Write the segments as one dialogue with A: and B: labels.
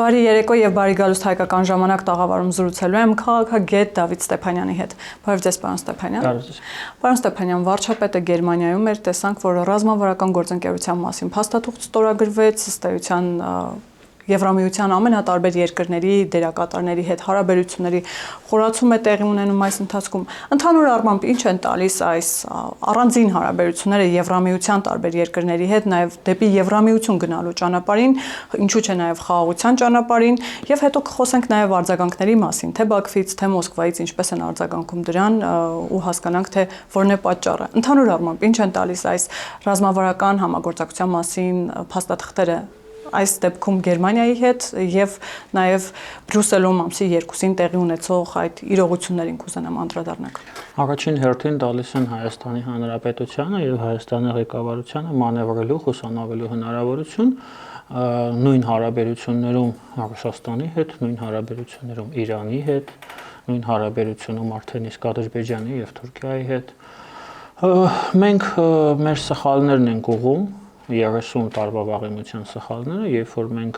A: Բարի երեկո եւ բարի գալուստ հայկական ժամանակ տաղավարում զրուցելու եմ քաղաքագետ Դավիթ Ստեփանյանի հետ։ Բարև ձեզ, պարոն Ստեփանյան։ Պարոն Ստեփանյան, վարչապետը Գերմանիայում էր, տեսանք, որ ռազմավարական գործընկերության մասին փաստաթուղթ ստորագրվեց, ըստ էության Եվրամիության ամենատարբեր երկրների դերակատարների հետ հարաբերությունների խորացում է տեղի ունենում այս ընթացքում։ Ընդհանուր առմամբ ինչ են տալիս այս առանձին հարաբերությունները Եվրամիության տարբեր երկրների հետ, նաև դեպի Եվրամիություն գնալու ճանապարհին, ինչու՞ չէ նաև խաղաղության ճանապարհին, եւ հետո կխոսենք նաև արձագանքների մասին, թե Բաքվից, թե Մոսկվայից ինչպես են արձագանքում դրան ու հասկանանք, թե որն է պատճառը։ Ընդհանուր առմամբ ինչ են տալիս այս ռազմավարական համագործակցության մասին փաստաթղթերը այս դեպքում Գերմանիայի հետ եւ նաեւ Բրյուսելում ամսի 2-ին տեղի ունեցող այդ իրողություններին կուզենամ անդրադառնալ։
B: Առաջին հերթին տալիս են Հայաստանի Հանրապետությանը եւ Հայաստանի ղեկավարությանը մանևրելու, խուսանավելու հնարավորություն նույն հարաբերություններում Ռուսաստանի հետ, նույն հարաբերություններում Իրանի հետ, նույն հարաբերությունում արդեն իսկ Ադրբեջանի եւ Թուրքիայի հետ։ Մենք մեր սխալներն ենք ուղղում 30 տարվա վաղեմության սխալները, երբ որ մենք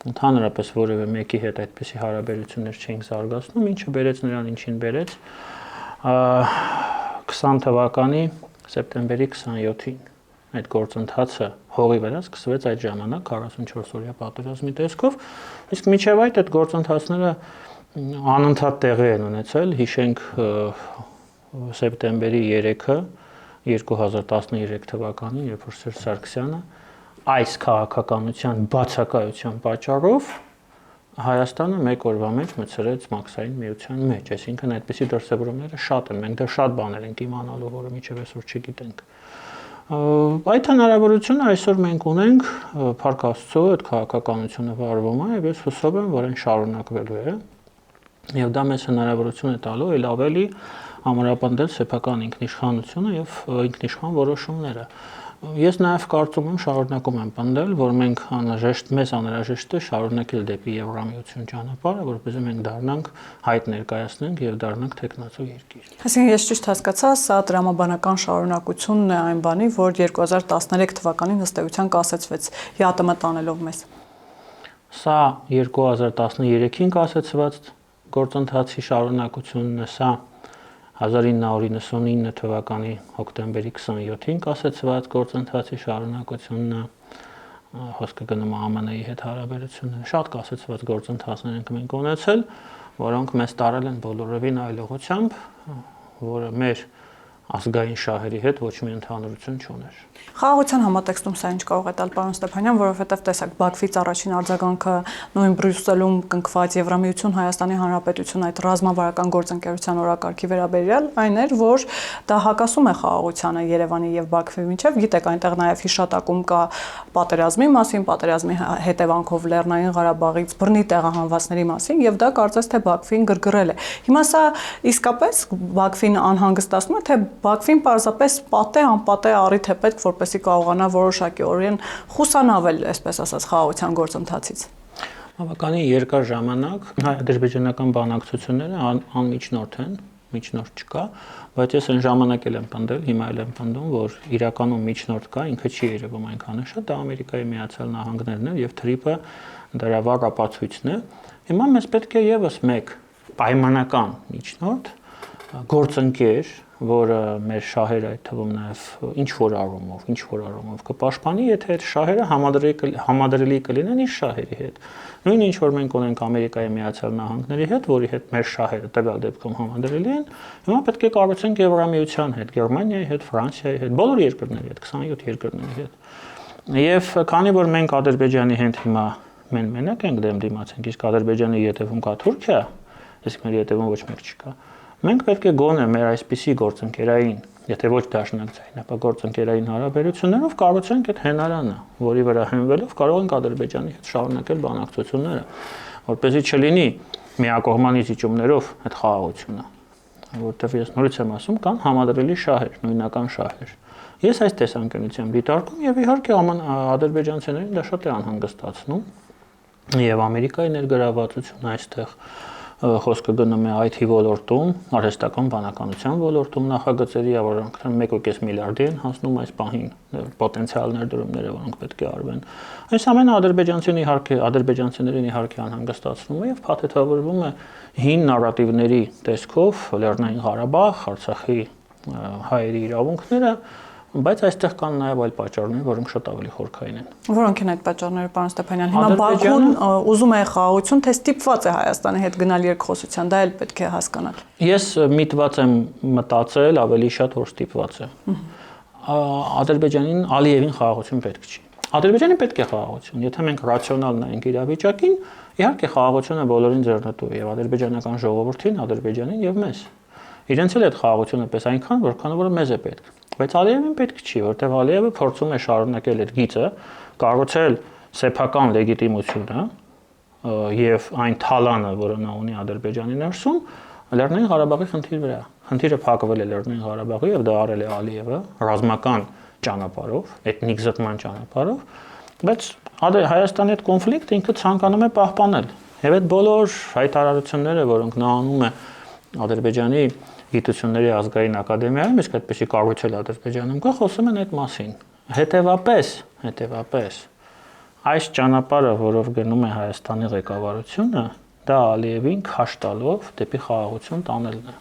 B: ընդհանրապես որևէ մեկի հետ այդպիսի հարաբերություններ չենք զարգացնում, ինչը բերեց նրան ինչին բերեց 20 թվականի սեպտեմբերի 27-ին այդ գործընթացը հողի վրա սկսվեց այդ ժամանակ 44-օրյա պատերազմի տեսքով, իսկ մինչև այդ գործընթացները անընդհատ տեղի են ունեցել, հիշենք սեպտեմբերի 3-ը 2013 թվականին, երբ որ Սերժ Սարգսյանը այս քաղաքականության բացակայության պատճառով Հայաստանը մեկ օրվա մեջ մտցրեց Մաքսային միության մեջ, այսինքն այդպիսի դրսևորումները շատ են, մենք դեռ շատ բաներ ենք իմանալու, որը մինչև այսօր չգիտենք։ Այդ հնարավորությունը այսօր մենք ունենք, փառք Աստծո, այդ քաղաքականությունը վարվում է, եւ ես հուսով եմ, որ այն շարունակվելու է, եւ դա մեզ հնարավորություն է տալու ել ավելի ամրապնդել սեփական ինքնիշխանությունը եւ ինքնիշխան որոշումները։ Ես նաեւ կարծում եմ, շարունակում եմ պնդել, որ մենք մեզ անհրաժեշտ է շարունակել դեպի Եվրամիություն ճանապարհը, որպեսզի մենք դառնանք հայտ ներկայացնենք եւ դառնանք տեխնացու երկիր։
A: Այսինքն ես ճիշտ հասկացա, սա տրամաբանական շարունակությունն է այն բանի, որ 2013 թվականին ըստ էության կասեցվեց ԵԱՏՄ տանելով մեզ։
B: Սա 2013-ին կասեցված գործընթացի շարունակությունն է, սա 1999 թվականի հոկտեմբերի 27-ին կասեցված գործընթացի շարունակությունն է, խոսքը գնում է ԱՄՆ-ի հետ հարաբերությունները, շատ կասեցված գործընթացներ ենք մենք ունեցել, որոնք մեզ տարել են բոլորովին այլ ուղղությամբ, որը մեր ազգային շահերի հետ ոչ մի ընդհանրություն չուներ։
A: Խաղաղության համատեքստում սա ինչ կարող է տալ, պարոն Ստեփանյան, որովհետև տեսակ Բաքվից առաջին արձագանքը նույն Բրյուսելում կնքված Եվրամիություն Հայաստանի Հանրապետություն այդ ռազմավարական գործընկերության օրակարգի վերաբերյալ այն էր, որ դա հակասում է խաղաղությանը Երևանի եւ Բաքվի միջև, գիտեք, այնտեղ նաեւ հիշատակում կա պատերազմի մասին, պատերազմի հետևանքով Լեռնային Ղարաբաղից բռնի տեղահանվածների մասին եւ դա կարծես թե Բաքվին գրգռել է։ Հիմա սա իսկապես Բաքվին անհանգստացնում է, թե Բաքվին պարզապես անպատե առիթ է պետք, որպեսզի կարողանա որոշակիորեն խուսանավել, այսպես ասած, խաղաղության գործընթացից։
B: Բավականին երկար ժամանակ հայ-ադրբեջանական բանակցությունները անմիջնորդ են, միջնորդ չկա, բայց ես այն ժամանակ էլ եմ պնդել, հիմա էլ եմ պնդում, որ իրականում միջնորդ կա, ինքը չի երևում այնքան շատ, դա Ամերիկայի Միացյալ Նահանգներն են եւ թրիպը դրա վառ ապացույցն է։ Հիմա մեզ պետք է եւս մեկ պայմանական միջնորդ, գործընկեր, որը մեր շահերը այդ թվում նաև ինչ որ առումով կպաշտպանի, եթե այդ շահերը համադրելի կլինեն իր շահերի հետ։ Նույն ինչ որ մենք ունենք Ամերիկայի Միացյալ Նահանգների հետ, որի հետ մեր շահերը տվյալ դեպքում համադրելի են, հիմա պետք է կառուցենք Եվրամիության հետ, Գերմանիայի հետ, Ֆրանսիայի հետ, բոլոր երկրների հետ, 27 երկրների հետ։ Եվ քանի որ մենք Ադրբեջանի հետ հիմա մենակ ենք դեմ դիմացենք, իսկ Ադրբեջանի ետևում կա Թուրքիա, իսկ մեր ետևում ոչ մեկ չկա։ Մենք պետք է գոնե մեր այսպիսի գործընկերային, եթե ոչ դաշնակցային, ապա գործընկերային հարաբերություններով կառուցենք այդ հենարանը, որի վրա հիմնվելով կարող ենք Ադրբեջանի հետ շարունակել բանակցությունները, որպեսզի չլինի միակողմանի զիջումներով այդ խաղաղությունը, որտեղ ես նորից եմ ասում, կան համադրելի շահեր, նույնական շահեր։ Ես այս տեսանկյունությամբ դիտարկում եւ իհարկե ադրբեջանցիներին դա շատ է անհանգստացնում եւ Ամերիկայի ներգրավվածությունը այստեղ խոսքը գնում է IT ոլորտում, արհեստական բանականության ոլորտում նախագծերի, որոնք 1.5 միլիարդի են հասնում այս պահին, պոտենցիալ ներդրումները, որոնք պետք է արվեն։ Այս ամենը ադրբեջանցիներին իհարկե անհանգստացնում է եւ փաթեթավորվում է հին նարատիվների տեսքով Լեռնային Ղարաբաղ, Արցախի հայերի իրավունքները, բայց այստեղ կան նաև այլ պատճառներ, որոնք շատ ավելի խորքային են։
A: Որոնք են այդ պատճառները, պարոն Ստեփանյան։ Հիմա Բաքուն ուզում է խաղաղություն, թե ստիպված է Հայաստանի հետ գնալ երկխոսության, դա էլ պետք է հասկանալ։
B: Ես միտված եմ մտածել ավելի շատ, որ ստիպված է։ Ադրբեջանին Ալիևին խաղաղություն պետք չի։ Ադրբեջանին պետք է խաղաղություն։ Եթե մենք ռացիոնալ նայենք իրավիճակին, իհարկե խաղաղությունը բոլորին ձեռնտու է, եւ ադրբեջանական ժողովրդին, Ադրբեջանին եւ մեզ։ Իրենց էլ այդ խաղաղությունը պես այնքան, որքան որ մեզ է պետք։ Բայց Ալիևին պետք չի, որտեղ Ալիևը փորձում է շարունակել այդ գիծը, կառուցել սեփական լեգիտիմությունը եւ այն թալանը, որը նա ունի Ադրբեջանի ներսում, Լեռնային Ղարաբաղի խնդիրի վրա։ Խնդիրը փակվել է Լեռնային Ղարաբաղի եւ դա արել է Ալիևը ռազմական ճանապարհով, էթնիկ զտման ճանապարհով, բայց Հայաստանի հետ կոնֆլիկտը ինքը ցանկանում է պահպանել։ Եվ այդ բոլոր հայտարարությունները, որոնք նա անում է Ադրբեջանի գիտությունների ազգային ակադեմիայում, իսկ այդպեսի կառույցել Ադրբեջանում կա, խոսում են այդ մասին։ Հետևապես այս ճանապարհը, որով գնում է Հայաստանի ղեկավարությունը, դա Ալիևին քաշ տալով դեպի խաղաղություն տանելն է։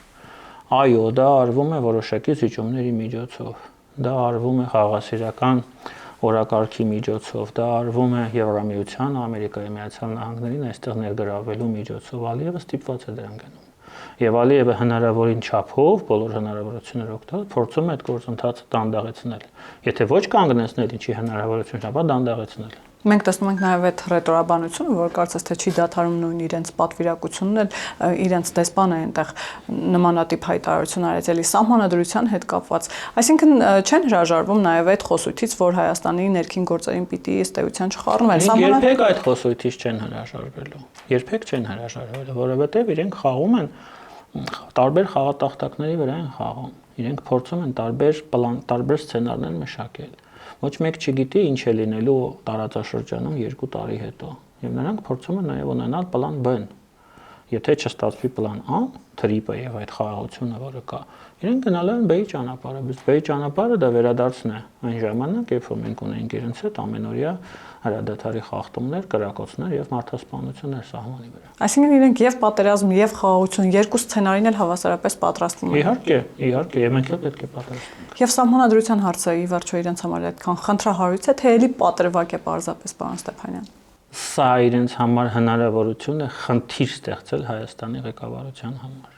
B: Այո, դա արվում է որոշակի զիջումների միջոցով, դա արվում է խաղաղասիրական օրակարգի միջոցով, դա արվում է Եվրամիության, Ամերիկայի Միացյալ Նահանգներին այստեղ ներգրավելու միջոցով, Ալիևը ստիպված է դրան գնում։ Եվ Ալիևը հնարավորին չափով բոլոր հնարավորությունները օգտվելով փորձում է այդ գործընթացը դանդաղեցնել։ Եթե ոչ կանգնեցնել, ինչի հնարավորություն չկա, դանդաղեցնել։
A: Մենք տեսնում ենք նաև այդ ռետորաբանությունը, որ կարծես թե չի դադարում նույն իրենց պատվիրակությունն էլ, իրենց դեսպանը այնտեղ նմանատիպ հայտարարություն արեց էլի սահմանադրության հետ կապված։ Այսինքն չեն հրաժարվում նաև այդ խոսույթից, որ Հայաստանի ներքին գործերին պիտի ըստ էության չխառնվեն։
B: Երբեք այդ խոսույթից չեն հրաժարվելու։ Երբեք չեն հրաժարվելու, որովհետև իրենք խաղում են տարբեր խաղատախտակների վրա են խաղում։ Իրենք փորձում են տարբեր սցենարներ մշակել։ Ոչ մեկ չգիտի ինչ է լինելու տարածաշրջանում 2 տարի հետո։ Եվ նրանք փորձում են նաև ունենալ պլան B։ Եթե չստացվի պլան A, թրիպը եւ այդ խաղաղությունը, որը կա, իրենք գնալու են B-ի ճանապարհը, բայց B-ի ճանապարհը դա վերադարձն է այն ժամանակ, երբ որ մենք ունենք իրենց հետ ամենօրյա հրադադարի խախտումներ, կրակոցներ եւ մարդասպանություններ սահմանի վրա։
A: Այսինքն իրենք եւ պատերազմ եւ խաղաղություն երկու սցենարին էլ հավասարապես պատրաստվում են։
B: Իհարկե, եւ մենք էլ պետք է պատրաստենք։
A: Եվ սահմանադրության հարցը ի վերջո իրենց համար այդքան խնդրահարույց է, թե էլի պատրվակ է պարզապես, պարոն Ստեփանյան։
B: Սա իրենց համար հնարավորություն է խնդիր ստեղծել Հայաստանի ղեկավարության համար։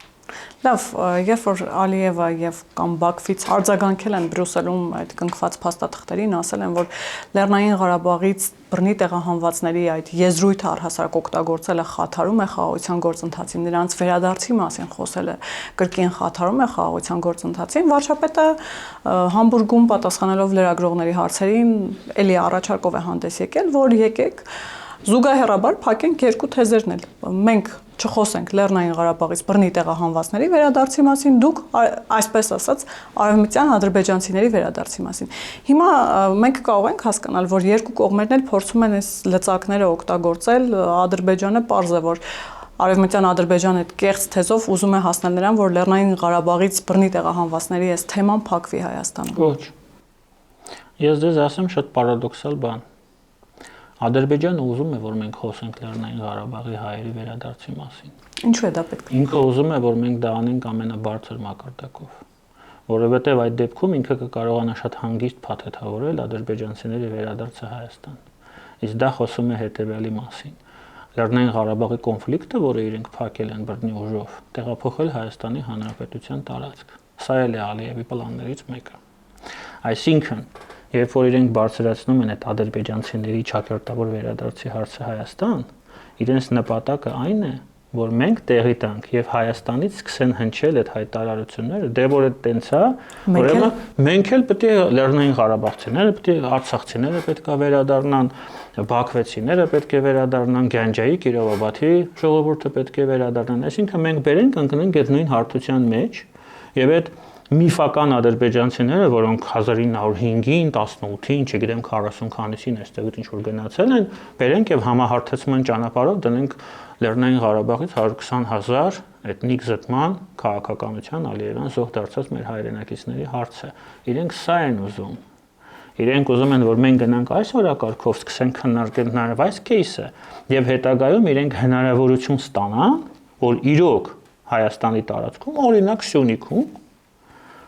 A: Լավ, երբ որ Ալիևը եւ կամ Բաքվից արձագանքել են Բրյուսելում այդ կնքված փաստաթղթերին, ասել են, որ Լեռնային Ղարաբաղից բռնի տեղահանվածների այդ եզրույթը առհասարակ օգտագործելը խաթարում է խաղաղության գործընթացին, նրանց վերադարձի մասին խոսելը կրկին խաթարում է խաղաղության գործընթացին։ Վարչապետը Համբուրգում պատասխանելով լրագրողների հարցերին էլի առաջարկով է հանդես եկել, որ եկեք զուգահեռաբար փակենք երկու թեզերն էլ։ Մենք չխոսենք Լեռնային Ղարաբաղից բռնի տեղահանվածների վերադարձի մասին, դուք այսպես ասած արևմտյան ադրբեջանցիների վերադարձի մասին։ Հիմա մենք կարող ենք հասկանալ, որ երկու կողմերն էլ փորձում են այս լծակները օգտագործել, Ադրբեջանը պարզ է, որ արևմտյան Ադրբեջանը այդ կեղծ թեզով ուզում է հասնել նրան, որ Լեռնային Ղարաբաղից բռնի տեղահանվածների այս թեման փակվի Հայաստանում։
B: Ոչ։ Ես դες ասեմ շատ պարադոքսալ բան։ Ադրբեջանը ուզում է, որ մենք խոսենք Լեռնային Ղարաբաղի հայերի վերադարձի մասին։
A: Ինչու է դա պետք։
B: Ինքը ուզում է, որ մենք դա անենք ամենաբարձր մակարդակով, որովհետև այդ դեպքում ինքը կկարողանա շատ հանգիստ փաթեթավորել ադրբեջանցիների վերադարձը Հայաստան։ Իսկ դա խոսում է հետևյալի մասին. Լեռնային Ղարաբաղի կոնֆլիկտը, որը իրենք փակել են բռնի ուժով, տեղափոխել Հայաստանի Հանրապետության տարածք։ Սա էլ է Ալիևի պլաններից մեկը։ Այսինքն, երբ որ իրենք բարձրացնում են այդ ադրբեջանցիների ճակերտավոր վերադարձի հարցը Հայաստան, իրենց նպատակը այն է, որ մենք տեղի տանք եւ Հայաստանից սկսեն հնչել այդ հայտարարությունները, դե որ այդ տենց է, ուրեմն մենք էլ պետք է Լեռնային Ղարաբաղցիները, պետք է արցախցիները պետք է վերադառնան, բաքվեցիները պետք է վերադառնան, Գանջայի, Կիրովաբադի ժողովուրդը պետք է վերադառնան։ Այսինքն մենք բերենք ընկնենք այդ նույն հարթության մեջ եւ այդ միֆական ադրբեջանցիները, որոնք 1905-ին, 18-ին, չգիտեմ 40 քանիսին այստեղից ինչ որ գնացել են, բերենք եւ համահարթեցման ճանապարհով դնենք Լեռնային Ղարաբաղից 120,000 էթնիկ զտման քաղաքականության Ալիևյան զոհ դարձած մեր հայրենակիցների հարցը։ Իրենք սա են ուզում։ Իրենք ուզում են, որ մենք գնանք այս օրակարգով սկսենք քննարկել նաև այս кейսը եւ հետագայում իրենք հնարավորություն ստանան, որ իրոք Հայաստանի տարածքում, օրինակ Սյունիքում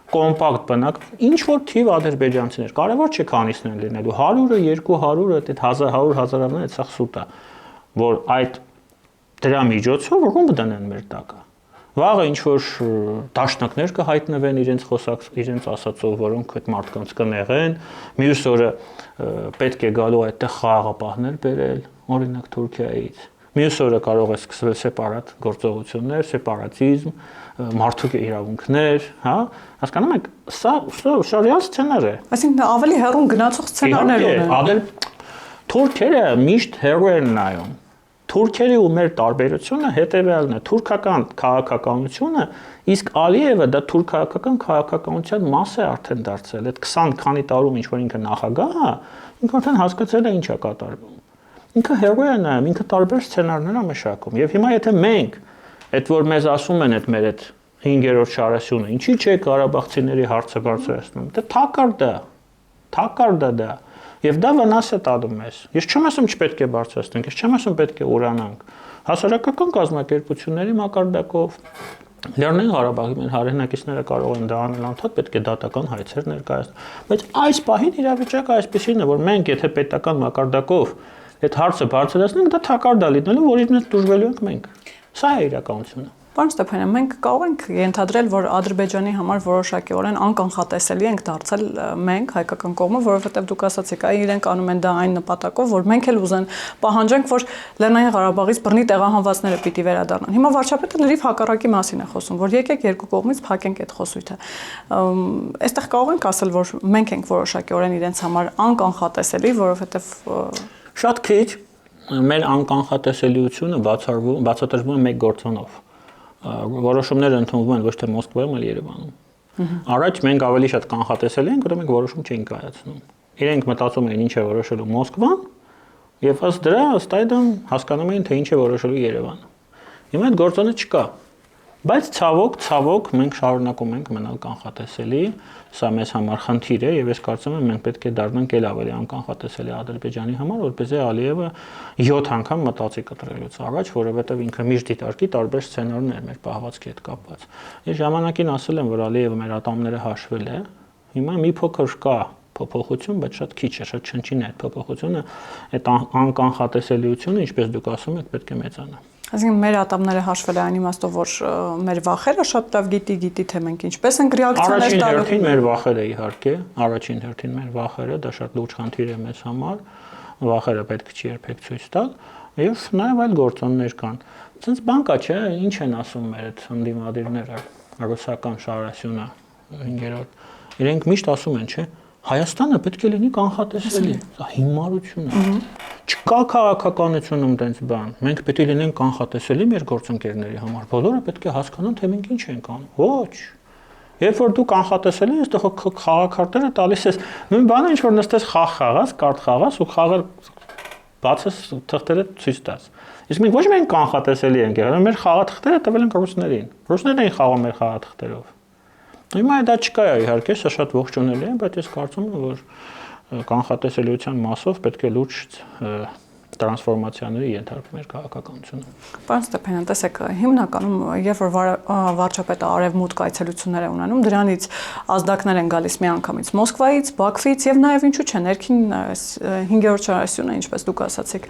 B: կոմպակտ բնակ ինչ որ թիվ ադրբեջանցիներ, կարևոր չէ քանիսն են լինելու, 100-ը, 200-ը, այդ 1000-100,000-ն է, սա սուտ է, որ այդ դրա միջոցով ռումբ դնեն մեր տակը։ Վաղը ինչ որ դաշնակներ կհայտնվեն իրենց ասածով, որոնք այդ մարդկանց կնեղեն, մյուս օրը պետք է գալու այդտեղ խաղաղապահներ բերել, օրինակ Թուրքիայից։ Մյուս օրը կարող է սկսվել սեպարատ գործողություններ, սեպարատիզմ, մարդու իրավունքներ, հա, հասկանում եք, սա ռեալ սցենար է։
A: Այսինքն ավելի հեռուն գնացող սցենարներ ունեն։
B: Թուրքերը միշտ հեռու են նայում։ Թուրքերի ու մեր տարբերությունը հետևյալն է. թուրքական քաղաքականությունը, իսկ Ալիևը դա թուրքական քաղաքականության մաս է արդեն դարձել։ Այդ 20 քանի տարում ինչ որ ինքը նախագահ է, ինքը արդեն հասկացել է ինչ է կատարվում։ Ինքը հեռու է նայում, ինքը տարբեր սցենարներ է մշակում։ Եվ հիմա եթե մենք այդ որ մեզ ասում են այդ մեր այդ 5-րդ շարասյունը, ինչի՞ չէ Ղարաբաղցիների հարցը բարձրացնում։ Դա թակարդ է դա։ Եվ դա վնաս է տալու մեզ։ Ես չեմ ասում չպետք է բարձրացնենք, ես չեմ ասում պետք է ուրանանք։ Հասարակական կազմակերպությունների մակարդակով Լեռնային Ղարաբաղի մեր հայրենակիցները կարող են դա անել անդադ, պետք է դատական հայցեր ներկայացնել։ Բայց այս պահին իրավիճակը այսպեսին է, որ մենք եթե պետական մակարդակով այդ հարցը բարձրացնենք, դա թակարդ է լինելու, որից մենք դժվելու ենք մենք։ Սա է իրականությունը։
A: Պարոն Ստեփանյան, մենք կարող ենք ենթադրել, որ Ադրբեջանի համար որոշակիորեն անկանխատեսելի ենք դարձել մենք հայկական կողմը, որովհետև դուք ասացիք, իրենք անում են դա այն նպատակով, որ մենք էլ ուզեն պահանջենք, որ Լեռնային Ղարաբաղից բռնի տեղահանվածները պիտի վերադառնան։ Հիմա վարչապետը լրիվ հակառակի մասին է խոսում, որ եկեք երկու կողմից փակենք այդ խոսույթը։ Այստեղ կարող ենք ասել, որ մենք ենք որոշակիորեն իրենց համար անկանխատեսելի, որովհետև
B: շատ քիչ մեր անկանխատեսելիությունը բացատրվում է մեկ գործոնով։ Որոշումները ընդունվում են ոչ թե Մոսկվայում, այլ Երևանում։ Առաջ մենք ավելի շատ կանխատեսել ենք, որը մենք որոշում չէինք կայացնում։ Իրենք մտածում էին ինչ է որոշելու Մոսկվան, եւ ըստ դրա ըստ այդմ հասկանում էին, թե ինչ է որոշելու Երևանը։ Հիմա այդ գործոնը չկա։ Բայց ցավոք մենք շարունակում ենք մնալ կանխատեսելի, սա մեզ համար խնդիր է եւ ես կարծում եմ մենք պետք է դառնանք ել ավելի անկանխատեսելի Ադրբեջանի համար, որպեսզի Ալիևը 7 անգամ մտածի կտրելուց առաջ, որովհետեւ ինքը միշտ դիտարկի տարբեր սցենարներ մեր պահվածքի հետ կապված։ Ես ժամանակին ասել եմ, որ Ալիևը մեր ատամները հաշվել է, հիմա մի փոքր կա փոփոխություն, բայց շատ քիչ է, շատ չնչին է այդ փոփոխությունը, այդ անկանխատեսելիությունը, ինչպես դուք ասում եք, պետք է մեծանա։
A: Այսինքն մեր ատամները հաշվել է այն իմաստով, որ մեր վախերը շատ լավ գիտի թե մենք ինչպես ենք ռեակցիաներ տալու։
B: Առաջին հերթին մեր վախերը իհարկե, առաջին հերթին մեր վախերը, դա շատ լուրջ խնդիր է մեզ համար, վախերը պետք չի երբեք ցույց տալ, եւ նաեւ այլ գործոններ կան։ Ցենց բան կա, չէ, ինչ են ասում մեր այդ ընդդիմադիրները, ռուսական շարասյունը 5-րդ։ Իրենք միշտ ասում են, չէ, Հայաստանը պետք է լինի կանխատեսելի, սա հիմարություն է։ Չկա քաղաքականությունում տենց բան։ Մենք պետք է լինենք կանխատեսելի մեր գործընկերների համար։ Բոլորը պետք է հասկանան, թե մենք ինչ ենք անում։ Ոչ։ Երբ որ դու կանխատեսելի ես, դու խաղաքարտերը տալիս ես, նույն բանը ինչ որ նստես խաղ խաղաս, կարտ խաղաս ու խաղը բացես թղթերը ցույց տաս։ Իսկ մենք ոչ միայն կանխատեսելի ենք եղել, մեր խաղաթղթերը տվել ենք ռուսներին։ Ռուսներն էին խաղում մեր խաղաթղթերով։ Հիմա դա չկա իհարկե, սա շատ ողջունելի է, բայց ես կարծում եմ, որ կանխատեսելիության մասով պետք է լուրջ տրանսֆորմացիաների ենթարկվի մեր քաղաքականությունը։
A: Պարոն Ստեփանյան, տեսեք, հիմնականում երբ որ վարչապետը արևմուտք այցելություններ է ունենում, դրանից ազդակներ են գալիս միանգամից Մոսկվայից, Բաքվից եւ նաեւ ինչու՞ չէ ներքին 5-րդ շարասյունը, ինչպես դուք ասացիք,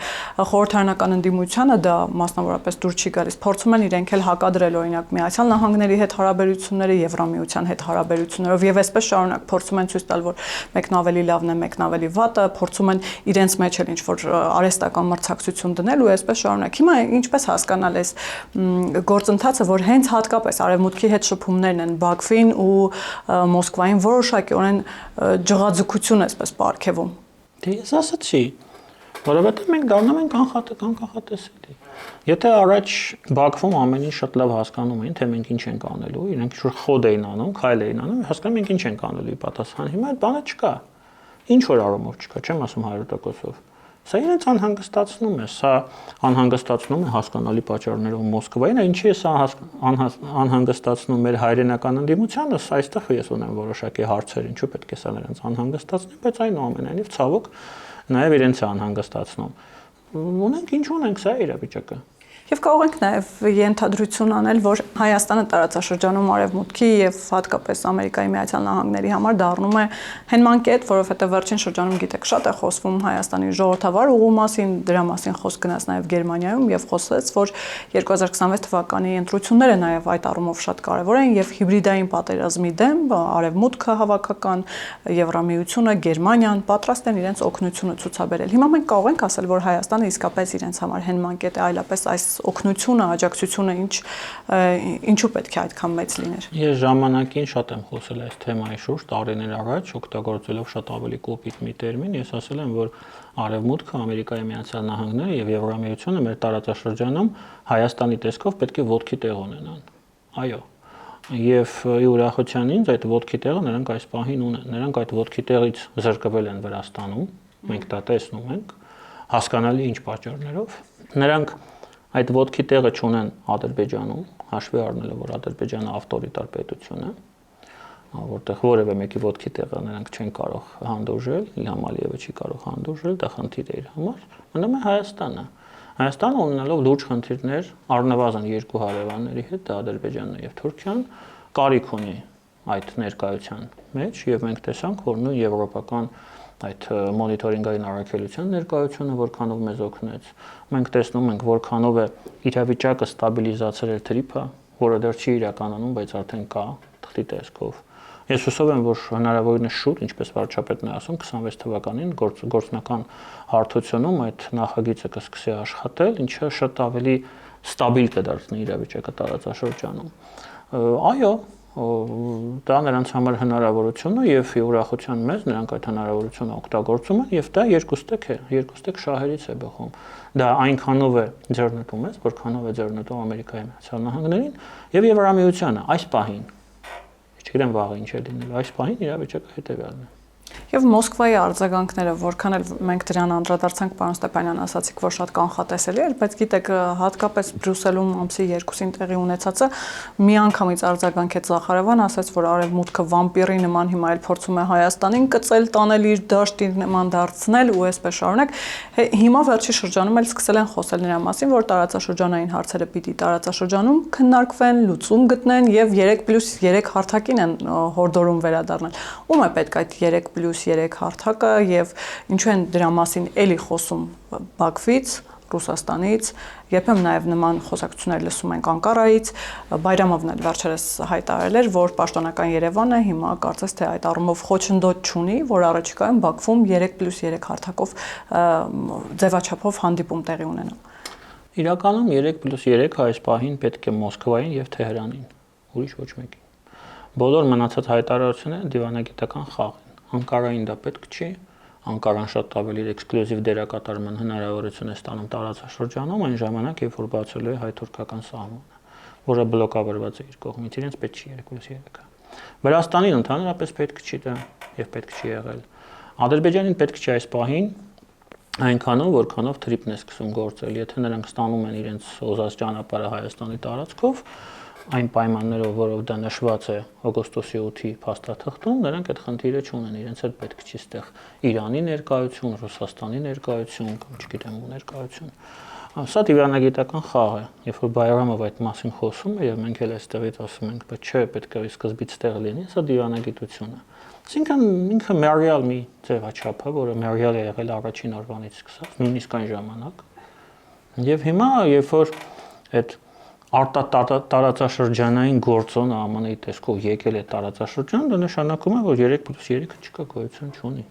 A: խորհրդարանական ընդդիմությանը դա մասնավորապես դուր չի գալիս։ Փորձում են իրենք էլ հակադրել օրինակ Միացյալ Նահանգների հետ հարաբերությունները, Եվրամիության հետ հարաբերություններով եւ այսպես շարունակ փորձում են ցույց տալ, որ մեկն ավելի լավն է, մեկն ավելի վատը, փորձում են իրենց մեջ էլ ինչ որ արհեստական մրցակցություն դնել ու այսպես շարունակ։ Հիմա ինչպես հասկանալ այս գործընթացը, որ հենց հատկապես արևմուտքի հետ շփումներն են Բաքվին ու Մոսկվային որոշակիորեն ջղաձգություն այսպես պարգևում։
B: Դե ես ասացի, որովհետև մենք դառնում ենք անկանխատեսելի։ Եթե առաջ Բաքվում ամեն ինչ շատ լավ հասկանում էին, թե մենք ինչ ենք անելու, իրենք ինչ-որ խոդ էին անում, քայլ էին անում, հասկանում ենք ինչ ենք անելու ի պատասխան։ Հիմա այդ բանը չկա։ Ինչ որ առումով չկա, չեմ ասում 100%-ով։ Սա իրենց անհանգստացնում է, սա անհանգստացնում է հասկանալի պատճառներով Մոսկվային, ինչի է սա անհանգստացնում մեր հայրենական ընդդիմությանը, այստեղ ես ունեմ որոշակի հարցեր, ինչու պետք է սա նրանց անհանգստացնի, բայց այնուամենայնիվ ցավոք նաև իրենց է անհանգստացնում։ Ունենք ինչ ունենք, սա է իրավիճակը։
A: Եվ կարող ենք նաև ենթադրություն անել, որ Հայաստանը տարածաշրջանում արևմուտքի եւ հատկապես Ամերիկայի Միացյալ Նահանգների համար դառնում է հենման կետ, որովհետեւ վերջին շրջանում գիտեք շատ է խոսվում Հայաստանի ժողովրդավար ուղու մասին, դրա մասին խոսք գնաց նաև Գերմանիայում եւ խոսեց, որ 2026 թվականի ընտրությունները նաև այդ առումով շատ կարեւոր են եւ հիբրիդային պատերազմի դեմ արևմուտքը հավաքական Եվրամիությունը, Գերմանիան պատրաստ են իրենց օգնությունը ցուցաբերել։ Հիմա մենք կարող ենք ասել, որ Հայաստանը իսկապես իրենց համար հենման կետ է, այլապես այս օգնությունը, աջակցությունը ինչու պետք է այդքան մեծ լիներ։
B: Ես ժամանակին շատ եմ խոսել այս թեմայի շուրջ, տարիներ առաջ, օգտագործելով շատ ավելի կոպիտ մի տերմին, ես ասել եմ, որ Արևմուտքը, Ամերիկայի Միացյալ Նահանգները եւ Եվրամիությունը մեր տարածաշրջանում Հայաստանի տեսքով պետք է ոտքի տեղ ունենան։ Այո։ Եվ ի ուրախության ինձ այդ ոտքի տեղը նրանք այս պահին ունեն։ Նրանք այդ ոտքի տեղից զրկվել են Վրաստանում, մենք դա տեսնում ենք, հասկանալի ինչ պատճառներով։ Նրանք այդ ոտքի տեղը չունեն Ադրբեջանում, հաշվի առնելով, որ Ադրբեջանը ավտորիտար պետություն է, որտեղ որևէ մեկի ոտքի տեղը նրանք չեն կարող հանդուրժել, Իլհամ Ալիևը չի կարող հանդուրժել, դա խնդիր է իր համար, մնում է Հայաստանը։ Հայաստանը ունենալով լուրջ խնդիրներ առնվազն երկու հարևանների հետ, դա Ադրբեջանն եւ Թուրքիան, կարիք ունի այդ ներկայության մեջ եւ մենք տեսանք, որ նույն եվրոպական այդ մոնիտորինգային առաքելության ներկայությունը որքանով մեզ օգնեց։ Մենք տեսնում ենք, որքանով է իրավիճակը ստաբիլիզացրել Թրիփը, որը դեռ չի իրականանում, բայց արդեն կա թղթի տեսքով։ Ես հուսով եմ, որ հնարավորինս շուտ, ինչպես վարչապետն է ասում, 26 թվականին գործնական հարթությունում այդ նախագիծը կսկսի աշխատել, ինչը շատ ավելի ստաբիլ կդարձնի իրավիճակը տարածաշրջանում։ Այո, դա նրանց համար հնարավորություն է եւ ի ուրախության մեզ նրանք այդ հնարավորությունը օգտագործում են եւ դա երկուստեք շահերից է բխում։ Դա այնքանով է ձեռնտու մեզ, որքանով է ձեռնտու Ամերիկայի Միացյալ Նահանգներին եւ Եվրամիությանը այս պահին։ Չգիտեմ վաղը ինչ է լինելու, այս պահին իրավիճակը հետեւյալն է։
A: Եվ Մոսկվայի արձագանքները, որքան էլ մենք դրան անդրադարձանք, պարոն Ստեփանյան, ասացիք, որ շատ կանխատեսելի էր, բայց գիտեք, հատկապես Բրյուսելում ամսի 2-ին տեղի ունեցածը միանգամից արձագանքեց Զախարովան, ասաց, որ արևմուտքը վամպիրի նման հիմա էլ փորձում է Հայաստանին կծել, տանել իր դաշտի նման դարձնել ու այսպես շարունակ։ Հիմա վերջի շրջանում էլ սկսել են խոսել նրա մասին, որ տարածաշրջանային հարցերը պիտի տարածաշրջանում քննարկվեն, լուծում գտնեն եւ 3+3 հարթակին են հորդորում վերադառնալ։ Ում է պետք այդ 3+3 հարթակը եւ ինչու են դրա մասին էլի խոսում Բաքվից, Ռուսաստանից, երբեմն նաև նման խոսակցություններ լսում ենք Անկարայից, Բայրամովն էլ վերջերս հայտարարել էր, որ պաշտոնական Երևանը հիմա կարծես թե այդ առումով խոչընդոտ չունի, որ առաջիկայում Բաքվում 3+3 հարթակով ձևաչափով հանդիպում տեղի ունենա։
B: Իրականում 3+3 այս պահին պետք է Մոսկվային եւ Թեհրանին, ուրիշ ոչ մեկին։ Բոլոր մնացած հայտարարությունները դիվանագիտական խաղ են։ Անկարային դա պետք չի, Անկարան շատ ավելի էքսկլյուզիվ դերակատարման հնարավորություն է ստանում տարածաշրջանում այն ժամանակ, երբ որ բացելու է հայ-թուրքական սահմանը, որը բլոկավորված է իր կողմից, իրենց պետք չի 2+3-ը։ Վրաստանին ընդհանրապես պետք չի դա եւ պետք չի եղել։ Ադրբեջանին պետք չի այս պահին այնքանով, որքանով Թրիփն է սկսում գործել, եթե նրանք ստանում են իրենց օզած ճանապարհը Հայաստանի տարածքով, այն պայմաններով, որով դա նշված է օգոստոսի 8-ի փաստաթղթում, նրանք այդ խնդիրը չունեն, իրենց հետ պետք չի ստեղ Իրանի ներկայություն, Ռուսաստանի ներկայություն, կամ չգիտեմ ու ներկայություն։ Սա դիվանագիտական խաղ է, երբ որ Բայրամով այդ մասին խոսում է եւ մենք էլ այստեղից ասում ենք, բայց չէ, պետք է սկզբից տեղ լինի, սա դիվանագիտություն է։ Այսինքն ինքը մերիալ մի ձևաչափ է, որը մերիալ է եղել առաջին օրվանից սկսած, նույնիսկ այն ժամանակ։ Եւ հիմա, երբ որ այդ տարածաշրջանային գործոնը ԱՄՆ-ի տեսքով եկել է տարածաշրջան, դա նշանակում է, որ 3+3-ը չկա, գոյություն չունի։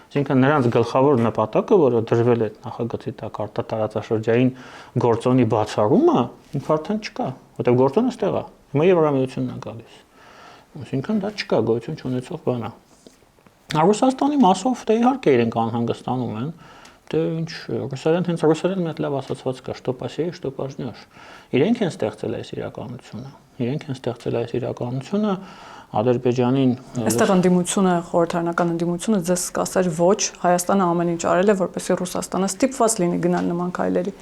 B: Այսինքն նրանց գլխավոր նպատակը, որը դրվել է նախագծի տակ տարածաշրջանային գործոնի բացառումը, ինքը արդեն չկա, որտեղ գործոնը ստեղ է։ Հիմա Եվրամիությունն է գալիս։ Այսինքն դա չկա, գոյություն չունեցող բան է։ Ռուսաստանի մասով դե իհարկե իրենք անհանգստանում են, Դե ինչ, ռուսերեն հենց ռուսերեն մեծ լավ ասացված կա, что посеешь, что пожнешь։ Իրենք են ստեղծել այս իրականությունը։ Իրենք են ստեղծել այս իրականությունը Ադրբեջանին։
A: Այստեղ ընդդիմությունը, խորհրդարանական ընդդիմությունը ձեզ կասեր ոչ, Հայաստանը ամեն ինչ արել է, որպեսզի Ռուսաստանը ստիպված լինի գնալ նման քայլերի։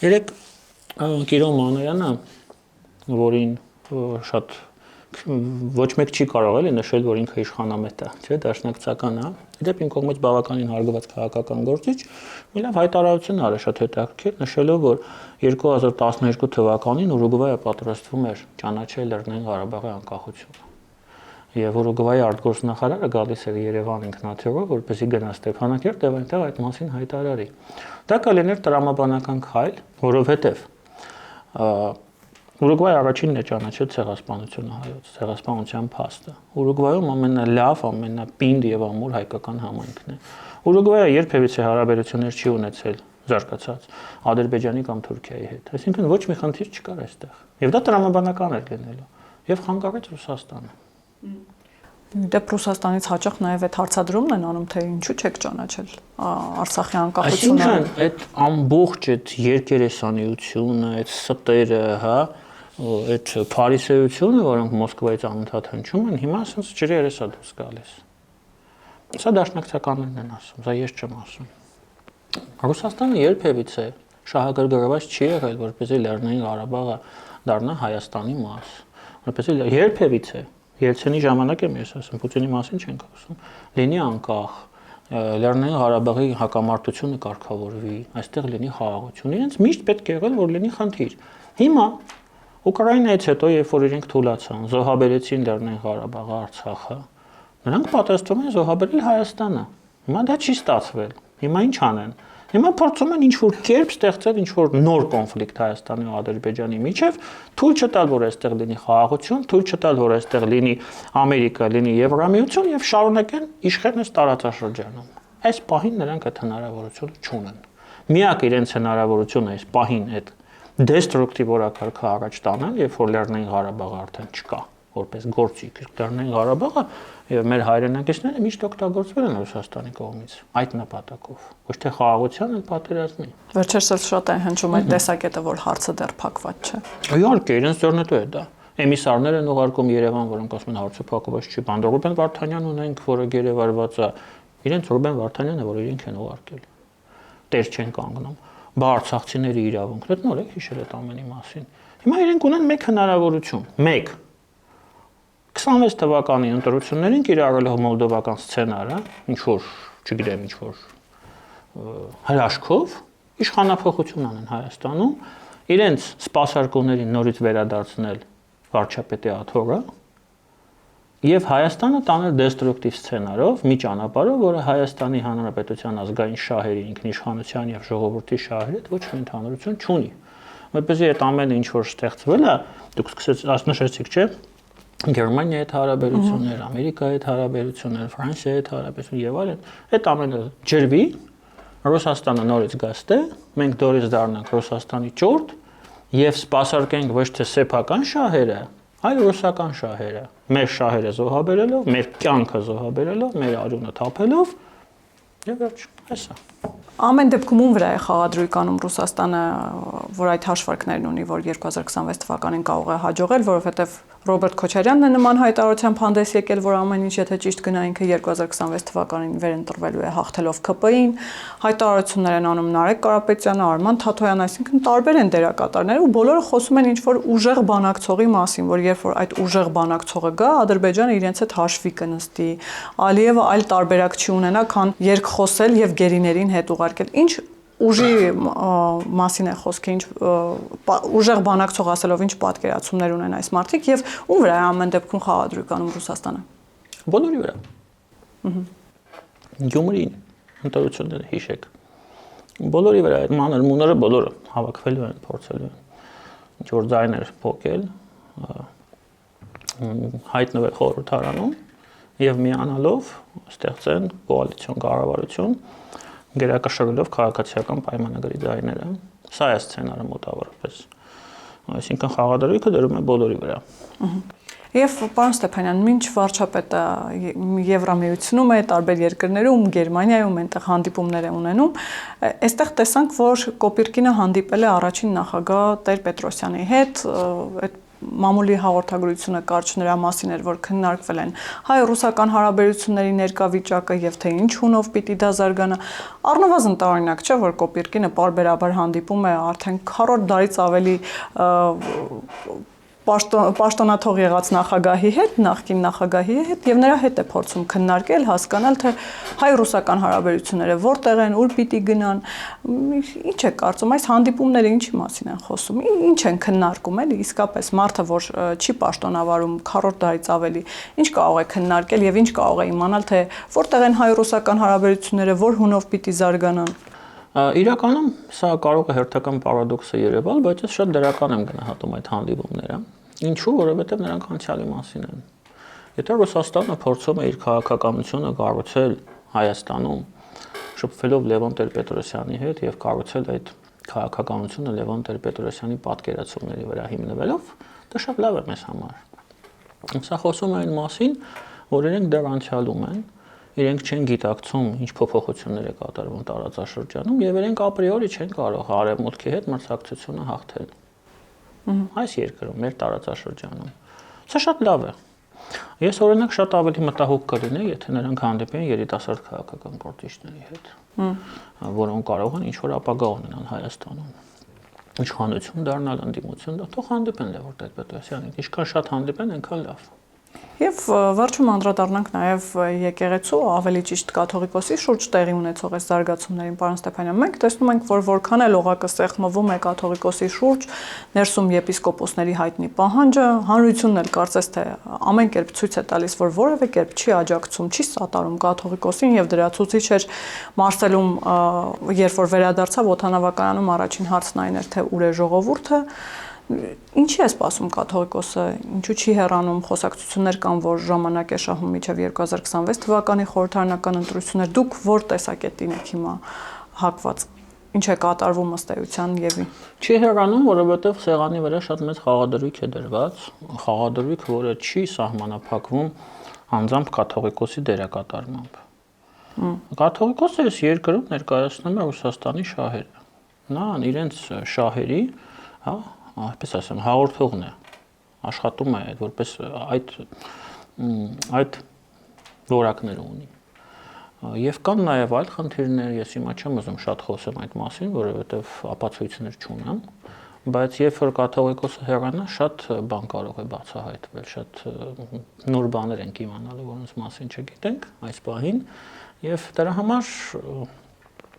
B: Երեք Կիրոն Մանոյանը, որին շատ ոչ մեկ չի կարող էլի նշել, որ ինքը իշխանամետ է, չէ, դաշնակցական է։ Իդեպ ինքն կողմից բավականին հարգված քաղաքական գործիչ, մի լավ հայտարարություն արել շատ հետաքրքիր, նշելով, որ 2012 թվականին Ուրուգվայը պատրաստվում էր ճանաչել Լեռնային Ղարաբաղի անկախությունը։ Եվ Ուրուգվայի արտգործնախարարը գալիս էր Երևան ինքնաթիռով, որպեսզի գնա Ստեփանակերտ եւ այնտեղ այդ մասին հայտարարի։ Դա կլիներ տրամաբանական քայլ, որովհետեւ Ուրուգվայի առաջինն է ճանաչել ցեղասպանությունը հայոց, ցեղասպանության փաստը։ Ուրուգվայում ամենալավ, ամենապինդ եւ ամուր հայկական համայնքն է։ Ուրուգվայը երբևիցե հարաբերություններ չի ունեցել զարգացած Ադրբեջանի կամ Թուրքիայի հետ։ Այսինքն ոչ մի խնդիր չկար այստեղ։ Եվ դա տրամաբանական էր լինելու։ Եվ խանգարեց Ռուսաստանը։
A: Դեպ Ռուսաստանից հաճախ նաև այդ հարցադրումն են անում, թե ինչու չեք ճանաչել Արցախի անկախությունը։
B: Այսինքն այդ ամբողջ այդ երկերեսանիությունը, այդ ստերը, հա, այդ փարիսեությունը, որոնք Մոսկվայից անընդհատ հնչում են, հիմա ասենց ջրի երեսա դուրս գալիս։ Սա դաշնակցականներն են ասում, սա ես չեմ ասում։ Ռուսաստանը երբևիցե շահագրգռված չի եղել, որպեսզի Լեռնային Ղարաբաղը դառնա Հայաստանի մաս։ Որպեսզի երբևիցե Ելցինի ժամանակ եմ ես ասում, Պուտինի մասին չենք ասում, լինի անկախ, Լեռնային Ղարաբաղի հակամարտությունը կարգավորվի, այստեղ լինի խաղաղություն։ Իրենց միշտ պետք է եղել, որ լինի խնդիր։ Հիմա Ուկրաինայից հետո, երբ որ իրենք թուլացան, զոհաբերեցին Լեռնային Ղարաբաղը, Արցախը, նրանք պատրաստվում են զոհաբերել Հայաստանը։ Հիմա դա չի ստացվել։ Հիմա ինչ անեն։ Հիմա փորձում են ինչ-որ կերպ ստեղծել ինչ-որ նոր կոնֆլիկտ Հայաստանի ու Ադրբեջանի միջև, թույլ չտալ, որ այստեղ լինի խաղաղություն, թույլ չտալ, որ այստեղ լինի Ամերիկա, լինի Եվրամիություն եւ շարունակեն իշխեն այս տարածաշրջանում։ Այս պահին նրանք այդ հնարավորությունը չունեն։ Միակ իրենց հնարավորությունը այս պահին այդ դեստրուկտիվ օրակարգը առաջ տանել, երբ որ Լեռնային Ղարաբաղը արդեն չկա, որպես գործիք, Լեռնային Ղարաբաղը եւ մեր հայրենակիցները միշտ օգտագործվել են Ռուսաստանի կողմից այդ նպատակով, ոչ թե խաղաղության, այլ պատերազմի։
A: Վերջերս էլ շատ է հնչում այդ տեսակետը, որ հարցը դեռ փակված չէ։
B: Իհարկե, իրենց ձեռնտու է դա։ Էմիսարներ են ուղարկում Երևան, որոնք ասում են հարցը փակված չի։ Բան Ռուբեն Վարդանյան ունենք, որը գերեվարված է։ Իրենց Ռուբեն Վարդանյանն է, որ իրենք են ուղարկել։ Տեր չեն կանգնում։ Բա արցախցիների իրավունքն է, նոր է հիշել այդ ամենի մասին։ Հիմա իրենք ունեն մեկ հնարավորություն, մեկ 26 թվականի ընտրություններին կիրառելով մոլդովական սցենարը, ինչ որ, չգիտեմ, ինչ որ հրաշքով իշխանափոխություն անեն Հայաստանում, իրենց սպասարկողներին նորից վերադարձնել վարչապետի աթոռը եւ Հայաստանը տանել դեստրուկտիվ սցենարով մի ճանապարհով, որը Հայաստանի Հանրապետության ազգային շահերի, ինքնիշխանության եւ ժողովրդի շահերի հետ ոչ մի ընդհանրություն չունի։ Որպեսզի այդ ամենը ինչ որ ստեղծվել է, դուք սկսեցիք նշեցիք, չէ՞, Գերմանիայի հետ հարաբերություններ, Ամերիկայի հետ հարաբերություններ, Ֆրանսիայի հետ հարաբերություններ եւ այլն, այդ ամենը ջրվի, Ռուսաստանը նորից գաստե, մենք դորից դառնանք Ռուսաստանի ճորտ եւ սպասարկենք ոչ թե սեփական շահերը, այլ ռուսական շահերը, մեր շահերը զոհաբերելով, մեր կյանքը զոհաբերելով, մեր արյունը թափելով եւ վերջ, հեսա։
A: Ամեն դեպքում ում վրա է խաղադրույքանում Ռուսաստանը, որ այդ հաշվարկներն ունի, որ 2026 թվականին կարող է հաջողել, որովհետև Ռոբերտ Քոչարյանն է նման հայտարարությամբ հանդես եկել, որ ամեն ինչ եթե ճիշտ գնա ինքը 2026 թվականին վերընտրվելու է հաղթելով ԿՊ-ին, հայտարարություններ են անում Նարեկ Կարապետյանը, Արման Թաթոյանը, այսինքն տարբեր են դերակատարները ու բոլորը խոսում են ինչ-որ ուժեղ բանակցողի մասին, որ երբ որ այդ ուժեղ բանակցողը գա, Ադրբեջանը իրենց հետ հաշվի կնստի, Ալիևը այլ տարբերակ չի ունենա, քան երկխոսել եւ գերիներին հետ ուղարկել։ Ինչ ուժի մասին է խոսքը, ինչ ուժեղ բանակցող ասելով ինչ պատկերացումներ ունեն այս մարդիկ եւ ում վրա է ամեն դեպքում խաղադրույքանում Ռուսաստանը։
B: Բոլորի վրա։ Գյումրին ընտրությունները հիշեք։ Բոլորի վրա այդ մանր մուները բոլորը հավաքվելու են, փորձելու են ինչ որ ձայներ փոկել, հայտնվել խորհրդարանում եւ միանալով ստեղծեն կոալիցիոն կառավարություն գերակշռելով քաղաքացիական պայմանագրի ձայները։ Սա է սցենարը մոտավորապես։ Այսինքն խաղադրույքը դրում է բոլորի վրա։
A: Եվ պարոն Ստեփանյան, մինչ վարչապետը Եվրամիությունում է, տարբեր երկրներում, Գերմանիայում այնտեղ հանդիպումներ է ունենում, այստեղ տեսանք, որ Կոպիրկինը հանդիպել է առաջին նախագահ Տեր-Պետրոսյանի հետ, այդ մամուլի հաղորդագրությունը կարճ նրա մասին էր, որ քննարկվել են հայ-ռուսական հարաբերությունների ներկա վիճակը եւ թե ինչ հունով պիտի դա զարգանա։ Առնվազն տարօրինակ չէ, որ Կոպիրկինը պարբերաբար հանդիպում է արդեն 4-րդ դարից ավելի պաշտոնաթող եղած նախագահի հետ, նախկին նախագահի հետ եւ նրա հետ է փորձում քննարկել, հասկանալ թե հայ-ռուսական հարաբերությունները որտեղ են, ուր պիտի գնան, ինչ է կարծում, այս հանդիպումները ինչի մասին են խոսում, ինչ են քննարկում, էլի իսկապես մարդը, որ չի պաշտոնավարում 4-րդ դարից ավելի, ինչ կարող է քննարկել եւ ինչ կարող է իմանալ, թե որտեղ են հայ-ռուսական հարաբերությունները, որ հունով պիտի զարգանան։
B: Իրականում սա կարող է հերթական պարադոքսը երևալ, բայց ես շատ դրական եմ գնահատում այդ հանդիպումները։ Ինչու, որովհետև նրանք անցյալի մասին են։ Եթե Ռուսաստանը փորձում է իր քաղաքականությունը կառուցել Հայաստանում, շփվելով Լևոն Տեր-Պետրոսյանի հետ եւ կառուցել այդ քաղաքականությունը Լևոն Տեր-Պետրոսյանի պատկերացումների վրա հիմնվելով, դա շատ լավ է մեզ համար։ Սա խոսում է այն մասին, որ իրենք դեռ անցյալում են, իրենք չեն գիտակցում ինչ փոփոխություններ է կատարվում տարածաշրջանում եւ իրենք ապրիորի չեն կարող արևմուտքի հետ մրցակցությունը հաղթել։ Այս երկրում, մեր տարածաշրջանում։ Սա շատ լավ է։ Ես օրինակ շատ ավելի մտահոգ կլինեի, եթե նրանք հանդիպեին երիտասարդ քաղաքական գործիչների հետ, որոնք կարող են ինչ-որ ապագա ունենան Հայաստանում։ Իշխանություն դառնալ, ընդդիմություն, թող հանդիպեն Լևոն Տեր-Պետրոսյանին, ինչքան շատ հանդիպեն, այնքան լավ։
A: Եվ վերջում անդրադառնանք նաև եկեղեցու, ավելի ճիշտ կաթողիկոսի շուրջ տեղի ունեցող այս զարգացումներին, պարոն Ստեփանյան, մենք տեսնում ենք, որ որքան էլ օղակը սեղմվում է կաթողիկոսի շուրջ, ներսում եպիսկոպոսների հայտնի պահանջը, հանրությունն էլ կարծես թե ամեն կերպ ցույց է տալիս, որ որևէ կերպ չի աջակցում, չի սատարում կաթողիկոսին եւ դրա ցուցիչ էր Մարսելում, երբ որ վերադարձավ օդանավակայանում, առաջին հարցն այն էր, թե ուր է ժողովուրդը։ Ինչի է սպասում կաթողիկոսը, ինչու չի հեռանում, խոսակցություններ կան, որ ժամանակ է շահում մինչև 2026 թվականի խորհրդարանական ընտրություններ, դուք որ տեսակետին եք հիմա հակված, ինչ է կատարվում ըստ էության Եվի։
B: Չի հեռանում, որովհետև սեղանի վրա շատ մեծ խաղադրույք է դրված, խաղադրույք, որը չի սահմանափակվում անձամբ կաթողիկոսի դերակատարմամբ։ Կաթողիկոսը այս երկրում ներկայացնում է Ռուսաստանի շահերը։ Նա իրենց շահերի, հա, այսպես ասեմ, հաղորդողն է, աշխատում է որպես այդ որակները ունի։ Եվ կան նաև այլ խնդիրներ, ես հիմա չեմ ուզում շատ խոսեմ այդ մասին, որովհետև ապացույցներ չունեմ, բայց երբ որ կաթողիկոսը հեռանա, շատ բան կարող է բացահայտվել, շատ նոր բաներ ենք իմանալու, որոնց մասին չգիտենք այս պահին, եւ դրա համար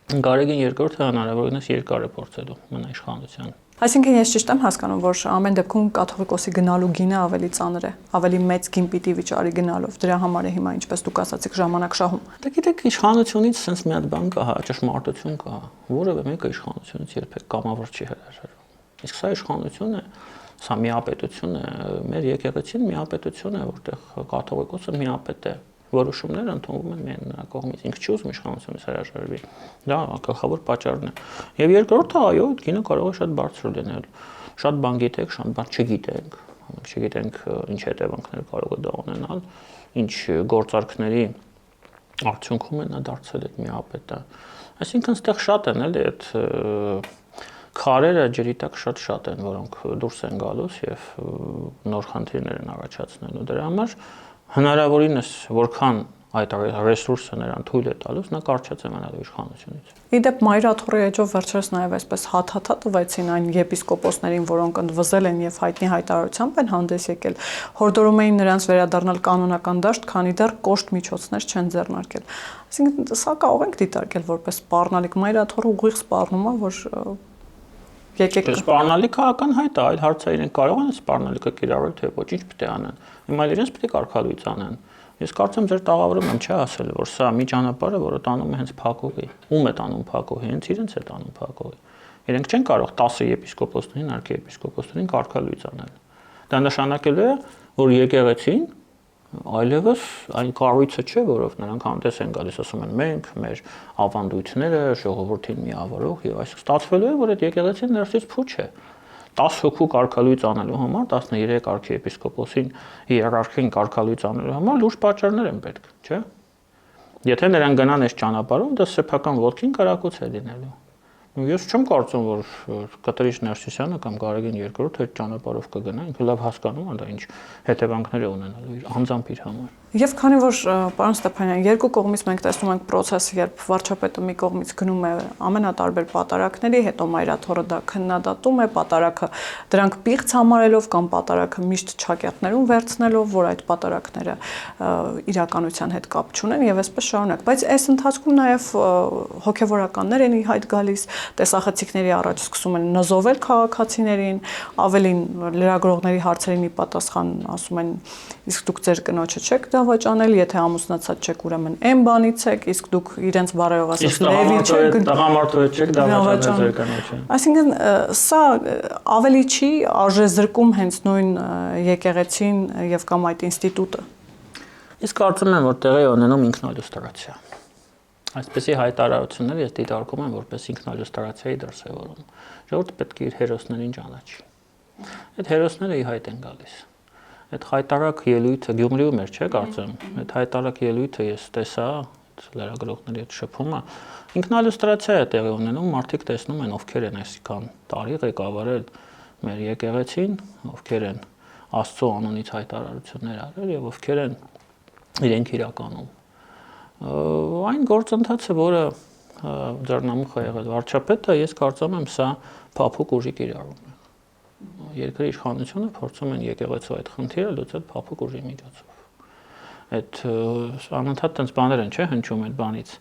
B: Գարեգին երկրորդը հնարավորինս երկար է փորձելու մնա իշխանության։
A: Այսինքն ես ճիշտ եմ հասկանում, որ ամեն դեպքում կաթողիկոսի գնալու գինը ավելի ծանր է, ավելի մեծ գին պիտի վիճարի գնալով։ Դրա համար է հիմա, ինչպես դուք ասացիք, ժամանակ շահում։
B: Դե գիտեք, իշխանությունից sense մի հատ բան կա, ճշմարտություն կա, որևէ մեկը իշխանությունից երբեք կամավոր չի հրաժարվում։ Իսկ սա իշխանություն է, սա միապետություն է, մեր եկեղեցին միապետություն է, որտեղ կաթողիկոսը միապետ է։ Որոշումները ընդունվում են միայն նրա կողմից, ինքը չի ուզում իշխանությունից հրաժարվի։ Դա գլխավոր պատճառն է։ Եվ երկրորդը, այո, գինը կարող է շատ բարձր լինել։ Շատ բան գիտեք, շատ բան չգիտենք։ Չգիտենք ինչ հետևանքներ կարող է դա ունենալ, ինչ գործարքների արդյունքում է նա դարձել այդ միապետը։ Այսինքն այդտեղ շատ են էլի այդ քարերը ջրի տակ շատ են, որոնք դուրս են գալուց եւ նոր խնդիրներ են առաջացնելու։ Դրա համար հնարավորինս որքան այդ ռեսուրսը նրան թույլ է տալուց, նա կարճած է մնալու իշխանությունից։
A: Իդեպ Մայրաթորի էջով վերջերս նաև այսպես հաթաթա տվեցին այն եպիսկոպոսներին, որոնք ընդվզել են եւ հայտնի հայտարարությամբ են հանդես եկել, հորդորում էին նրանց վերադառնալ կանոնական դաշտ, քանի դեռ կոշտ միջոցներ չեն ձեռնարկել։ Այսինքն սա կարող ենք դիտարկել որպես սպառնալիք։ Մայրաթորը ուղիղ սպառնում է, որ եկեք
B: սպառնալիք քաղաքական հայտ է, այլ հարցը իրենք կարող են սպառնալիքը կիրառել, թե ոչ, ինչ պետք է անեն։ Հիմա իրենց պետք է կարգալույց անեն։ Ես կարծում ձեր տաղավարում եմ չի ասել, որ սա մի ճանապարհ է, որը տանում է հենց փակուղի։ Ում է տանում փակուղի, հենց իրենց է տանում փակուղի։ Իրենք չեն կարող 10 եպիսկոպոսներին, arczepiskopոսներին կարգալույց անել։ Դա նշանակելու է, որ եկեղեցին այլևս այն կառույցը չէ, որով նրանք հանդես են գալիս, ասում են մենք, մեր ավանդույթները, ժողովրդին միավորող եւ այս ստացվելու է, որ այդ եկեղեցին ներսից փուչ է։ 10 հոգու կարգալույծ անելու համար 13 arczepiskopos-ին հիերարխիային կարգալույծ անելու համար լուրջ պատճառներ են պետք, չէ՞։ Եթե նրանք գնան այս ճանապարհով, դա սեփական ոտքին կարակոց է լինելու։ Ես չեմ կարծում, որ Կտրիչ Ներսիսյանը կամ Գարեգին II այդ ճանապարհով կգնա, ինքը լավ հասկանում է դա ինչ հետևանքներ է ունենալու իր անձամբ իր համար։
A: Եվ քանի որ պարոն Ստեփանյան, երկու կողմից մենք տեսնում ենք process-ը, երբ վարչապետը մի կողմից գնում է ամենատարբեր պատարակների, հետո մայրաթորը դա քննադատում է, պատարակը դրանք պիղծ համարելով կամ պատարակը միշտ չակերտներում վերցնելով, որ այդ պատարակները իրականության հետ կապ չունեն եւ այսպես շարունակ։ Բայց այս ընթացքում նաեւ հոգեվորականներ են ի հայտ գալիս, տեսախցիկների առաջ սկսում են նզովել քաղաքացիներին, ավելին լրագրողների հարցերին ի պատասխան ասում են, իսկ դուք ձեր կնոջը չեք դավաճանել, եթե ամուսնացած չեք, ուրեմն այն բանից եք, իսկ դուք իրենց բարերով ասած լևի չեք,
B: տղամարդու հետ չեք դավաճանել ձեր կնոջը։
A: Այսինքն սա ավելի չի արժեզրկում հենց նույն եկեղեցին եւ կամ այդ ինստիտուտը։
B: Իսկ կարծում եմ, որ տեղի ունենում ինքնալյուստրացիա։ Այսպեսի հայտարարությունները ես դիտարկում եմ որպես ինքնալյուստրացիայի դրսևորում։ Ժողովուրդը պետք է իր հերոսներին ճանաչի։ Այդ հերոսները ի հայտ են գալիս։ Այդ հայտարարակ ելույթը Գյումրիում էր, չէ՞, կարծեմ։ Այդ հայտարարակ ելույթը ես տեսա, լրագրողների հետ շփումը, ինքնալյուստրացիա է տեղի ունենում, մարդիկ տեսնում են ովքեր են այսքան տարի ղեկավարել մեր եկեղեցին, ովքեր են Աստծո անունից հայտարարություններ արել եւ ովքեր են իրենք իրականում։ Այն գործընթացը, որը ձեռնամուխ է եղել վարչապետը, ես կարծում եմ սա փափուկ ուժի կիրառում է։ Երկրի իշխանությունը փորձում են եկեղեցու այդ խնդիրը լուծել փափուկ ուժի միջոցով։ Այդ անընդհատ տենց բաներ են, չէ՞, հնչում այդ բանից։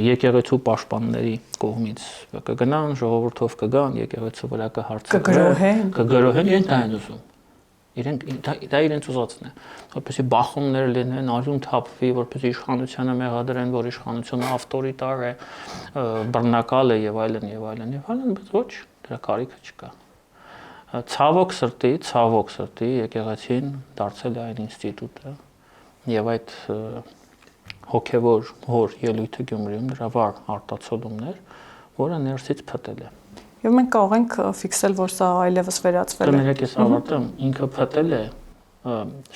B: Եկեղեցու պաշտպանների կողմից կգնան, ժողովրդով կգան, եկեղեցու վրա կհարցակվեն, կգրոհեն, իրենք դա են ուզում։ Իրենք դա իրենց ուզածն է, որպեսզի բախումներ լինեն, արյուն թափվի, որպեսզի իշխանությանը մեղադրեն, որ իշխանությունը ավտորիտար է, բռնակալ է եւ այլն եւ այլն եւ այլն, բայց ոչ, դրա կարիքը չկա։ Ցավոք սրտի եկեղեցին դարձել է այն ինստիտուտը եւ այդ հոգեվոր հոր ելույթը Գյումրիում դրա վառ արտացոլումներ, որը ներսից փտել է։
A: Եվ մենք կարող ենք ֆիքսել, որ սա այլևս վերածվել է։
B: Կներեք, ես ավարտեմ, ինքը փտել է,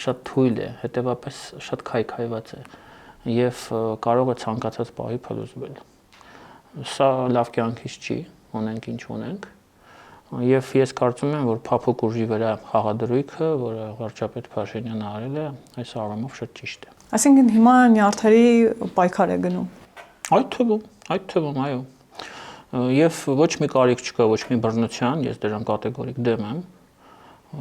B: շատ թույլ է, հետեւապես շատ քայքայված է եւ կարող է ցանկացած պահի փլուզվել։ Սա լավ կյանքից չի, ունենք ինչ ունենք։ Եվ ես կարծում եմ, որ փափուկ ուժի վրա խաղադրույքը, որը վարչապետ Փաշինյանը արել է, այս առումով շատ ճիշտ է։
A: Այսինքն հիմա նյարդերի պայքար է գնում։
B: Այդ թվում, այո։ Եվ ոչ մի կարիք չկա, ոչ մի բռնության, ես դրան կատեգորիկ դեմ եմ։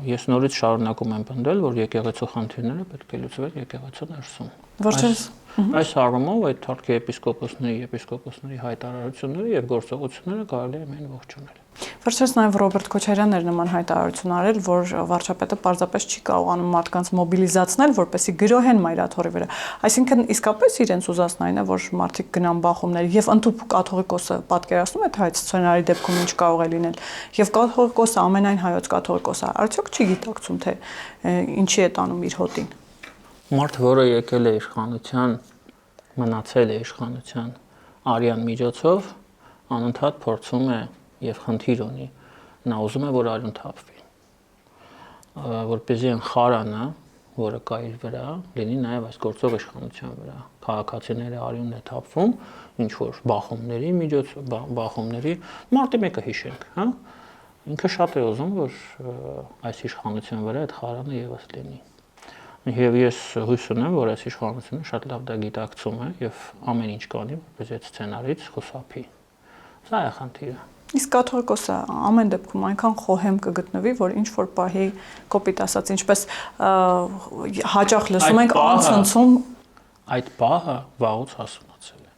B: Ես նորից շարունակում եմ պնդել, որ եկեղեցու խնդիրները պետք է լուծվեն եկեղեցու ներսում։
A: Վերջերս
B: այս առումով այդ arczepiskopos-ների հայտարարությունները եւ գործողությունները կարելի է մեն ողջունել։
A: Վերջերս նաև Ռոբերտ Քոչարյանն էր նման հայտարարություն արել, որ վարչապետը պարզապես չի կարողանում մարդկանց մոբիլիզացնել, որպեսզի գրոհեն մայրաթորի վրա։ Այսինքն իսկապես իրենց ուզածն այն է, որ մարդիկ գնան բախումներ եւ ընդհանուր կաթողիկոսը պատկերացնում է, թե այդ սցենարի դեպքում ինչ կարող է լինել։ Եվ կաթողիկոսը ամենայն հայոց կաթողիկոսը արդյոք չի գիտակցում, թե ինչի է տանում իր հոտին։
B: Մարդ, որը եկել է իշխանության, մնացել է իշխանության արյան միջոցով, անընդհատ փորձում է եւ խնդիր ունի, նա ուզում է, որ արյուն թափվի, որպեսզի այն խարանը, որը կա իր վրա, լինի նաեւ այս գործող իշխանության վրա։ Քաղաքացիների արյունն է թափվում, ինչ որ բախումների միջոցով, բախումների մարտի մեկը հիշենք, հա։ Ինքը շատ է ուզում, որ այս իշխանության վրա այդ խարանը եւս լինի։ Եվ ես հույս ունեմ, որ այս իշխանությունը շատ լավ դա գիտակցում է եւ ամեն ինչ կանի, որպես այդ սցենարից խուսափի։ Սա է խնդիրը։
A: Իսկ կաթողիկոսը ամեն դեպքում այնքան խոհեմ կգտնվի, որ ինչ որ պահի կոպիտ ասած, ինչպես հաճախ լսում ենք անցնցում
B: այդ պահը վաղուց հասունացել է։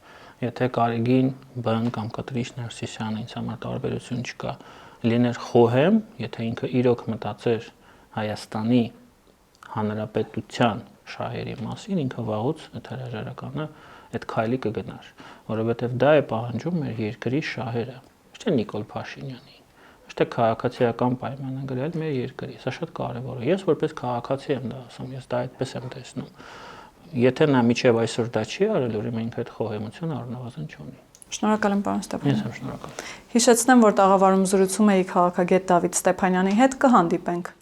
B: Եթե Գարեգին Բ կամ Կտրիչ Ներսիսյանը ինձ համար տարբերություն չկա, լիներ խոհեմ, եթե ինքը իրոք մտածեր Հայաստանի Հանրապետության շահերի մասին, ինքը վաղուց այդ հրաժարականը այդ քայլի կգնար, որովհետև դա է պահանջում մեր երկրի շահերը, ոչ թե Նիկոլ Փաշինյանի, ոչ թե քաղաքացիական պայմանագրել մեր երկրի, սա շատ կարևոր է։ Ես որպես քաղաքացի եմ դա ասում, ես դա այդպես եմ տեսնում։ Եթե նա միջև այսօր դա չի արել, ուրեմն ինքը այդ խոհեմությունը առնվազն չունի։
A: Շնորհակալ եմ, պարոն
B: Ես
A: Ստեփանյան։
B: եմ շնորհակալ։
A: Հիշեցնեմ, որ տաղավարում զրուցում էի քաղաքագետ Դավիթ Ստեփանյանի հետ, կհանդիպենք։